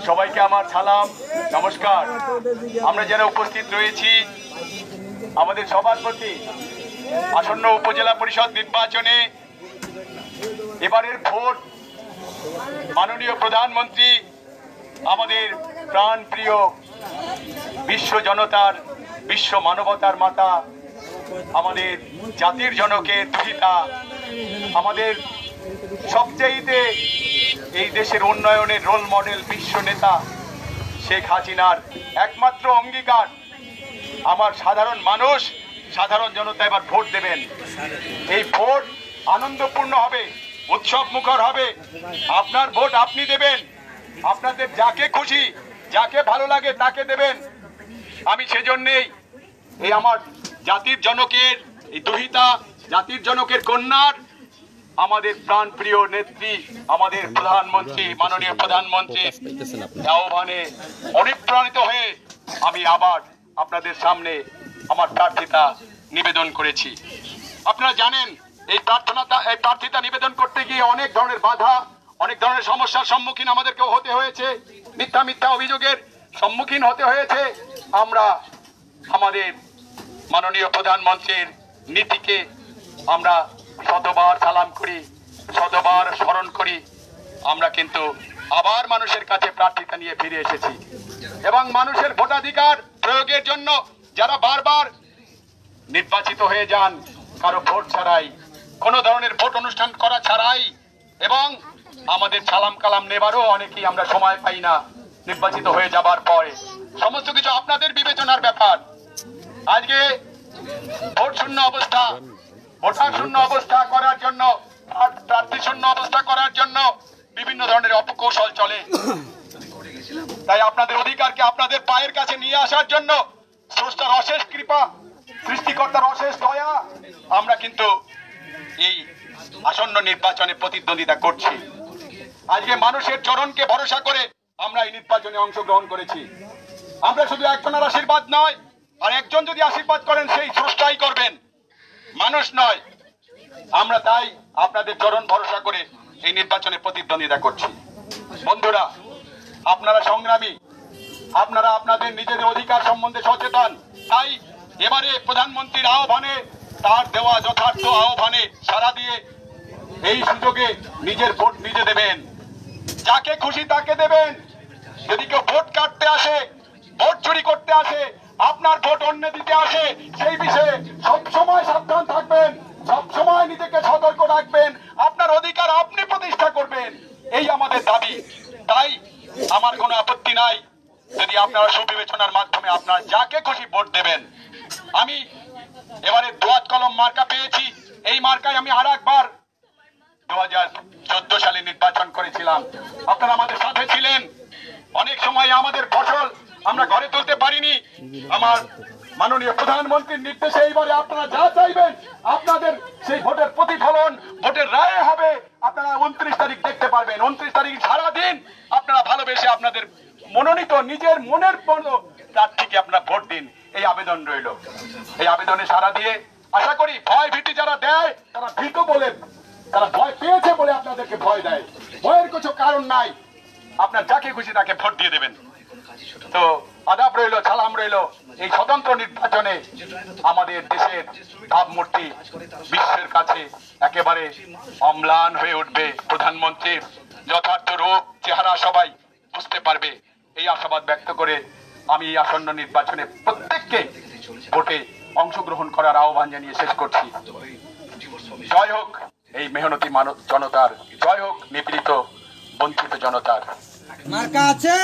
সবাইকে আমার সালাম, নমস্কার। আমরা যারা উপস্থিত রয়েছি, আমাদের সবার প্রতি আসন্ন উপজেলা পরিষদ নির্বাচনে এবারের ভোট মাননীয় প্রধানমন্ত্রী, আমাদের প্রাণপ্রিয় বিশ্ব জনতার, বিশ্ব মানবতার মাতা, আমাদের জাতির জনকের পিতা, আমাদের সবচেয়ে এই দেশের উন্নয়নের রোল মডেল বিশ্ব নেতা শেখ হাসিনার একমাত্র অঙ্গীকার আমার সাধারণ মানুষ, সাধারণ জনতা এবার ভোট দেবেন। এই ভোট আনন্দপূর্ণ হবে, উৎসব মুখর হবে। আপনার ভোট আপনি দেবেন, আপনাদের যাকে খুশি, যাকে ভালো লাগে তাকে দেবেন। আমি সেজন্যেই এই আমার জাতির জনকের, এই দুহিতা জাতির জনকের কন্যার, আমাদের প্রাণপ্রিয় নেত্রী, আমাদের প্রধানমন্ত্রী, মাননীয় প্রধানমন্ত্রী আহ্বানে অনুপ্রাণিত হয়ে আমি আবার আপনাদের সামনে আমার প্রার্থিতা নিবেদন করেছি। আপনারা জানেন এই প্রার্থিতা নিবেদন করতে গিয়ে অনেক ধরনের বাধা, অনেক ধরনের সমস্যার সম্মুখীন আমাদেরকে হতে হয়েছে, মিথ্যা অভিযোগের সম্মুখীন হতে হয়েছে। আমরা আমাদের মাননীয় প্রধানমন্ত্রীর নীতিকে আমরা শতবার সালাম করি, শতবার স্মরণ করি। আমরা কিন্তু আবার মানুষের কাছে প্রার্থিতা নিয়ে ফিরে এসেছি এবং মানুষের ভোটাধিকার প্রয়োগের জন্য যারা বারবার নির্বাচিত হয়ে যান, কারো ভোট ছাড়াই, কোনো ধরনের ভোট অনুষ্ঠান করা ছাড়াই, এবং আমাদের সালাম কালাম নেবারও অনেকেই আমরা সময় পাই না নির্বাচিত হয়ে যাবার পরে। সমস্ত কিছু আপনাদের বিবেচনার ব্যাপার। আজকে ভোট শূন্য অবস্থা, ভোটার শূন্য অবস্থা করার জন্য, প্রার্থী শূন্য অবস্থা করার জন্য বিভিন্ন ধরনের অপকৌশল চলে। তাই আপনাদের অধিকারকে আপনাদের পায়ের কাছে নিয়ে আসার জন্য স্রষ্টার অশেষ কৃপা, সৃষ্টিকর্তার অশেষ দয়া, আমরা কিন্তু এই আসন্ন নির্বাচনে প্রতিদ্বন্দ্বিতা করছি। আজকে মানুষের চরণকে ভরসা করে আমরা এই নির্বাচনে অংশগ্রহণ করেছি। আমরা শুধু একজনের আশীর্বাদ নয়, আর একজন যদি আশীর্বাদ করেন সেই স্রষ্টাই করবেন, মানুষ নয়। আমরা তাই আপনাদের চরণ ভরসা করে এই নির্বাচনে প্রতিদ্বন্দ্বিতা করছি। বন্ধুরা, আপনারা সংগ্রামী, আপনারা আপনাদের নিজেদের অধিকার সম্বন্ধে সচেতন। তাই এবারে প্রধানমন্ত্রীর আহ্বানে, তার দেওয়া যথার্থ আহ্বানে সাড়া দিয়ে এই সুযোগে নিজের ভোট নিজে দেবেন, যাকে খুশি তাকে দেবেন। যদি কেউ ভোট কাটতে আসে, ভোট চুরি করতে আসে, আপনার ভোট অন্য দিতে আসে, সেই বিষয়ে সবসময় সাবধান থাকবেন, সবসময় নিজেকে সতর্ক রাখবেন। আপনার অধিকার আপনি প্রতিষ্ঠা করবেন, এই আমাদের দাবি। তাই আমার কোনো আপত্তি নাই যদি আপনারা সুবিবেচনার মাধ্যমে আপনারা যাকে খুশি ভোট দেবেন। আমি এবারে দোয়াত কলম মার্কা পেয়েছি। এই মার্কায় আমি আর একবার 2014 সালে নির্বাচন করেছিলাম। আপনারা আমাদের সাথে ছিলেন। অনেক সময় আমাদের ফসল আমরা ঘরে তুলতে পারিনি। আমার মাননীয় প্রধানমন্ত্রীর নির্দেশে এইবারে আপনারা যা চাইবেন, আপনাদের সেই ভোটের প্রতিফলন, ভোটের রায় হবে। আপনারা 29 তারিখ দেখতে পারবেন। 29 তারিখ সারাদিন আপনারা ভালোবেসে আপনাদের মনোনীত নিজের মনের প্রার্থীকে আপনারা ভোট দিন, এই আবেদন রইল। এই আবেদনে সাড়া দিয়ে আশা করি ভয় ভীতি যারা দেয় তারা ভীত বলে, তারা ভয় পেয়েছে বলে আপনাদেরকে ভয় দেয়। ভয়ের কিছু কারণ নাই, আপনার যাকে খুশি তাকে ভোট দিয়ে দেবেন। তো আদাব রইল, সালাম রইল। এই স্বতন্ত্র নির্বাচনে আমাদের দেশের ভাবমূর্তি বিশ্বের কাছে একেবারে অম্লান হয়ে উঠবে। প্রধানমন্ত্রীর যথার্থ রূপ চেহারা সবাই বুঝতে পারবে, এই আশাবাদ ব্যক্ত করে আমি এই আসন্ন নির্বাচনে প্রত্যেককে ভোটে অংশগ্রহণ করার আহ্বান জানিয়ে শেষ করছি। জয় হোক এই মেহনতি জনতার, জয় হোক নিপীড়িত বঞ্চিত জনতার। মার্কা আছে।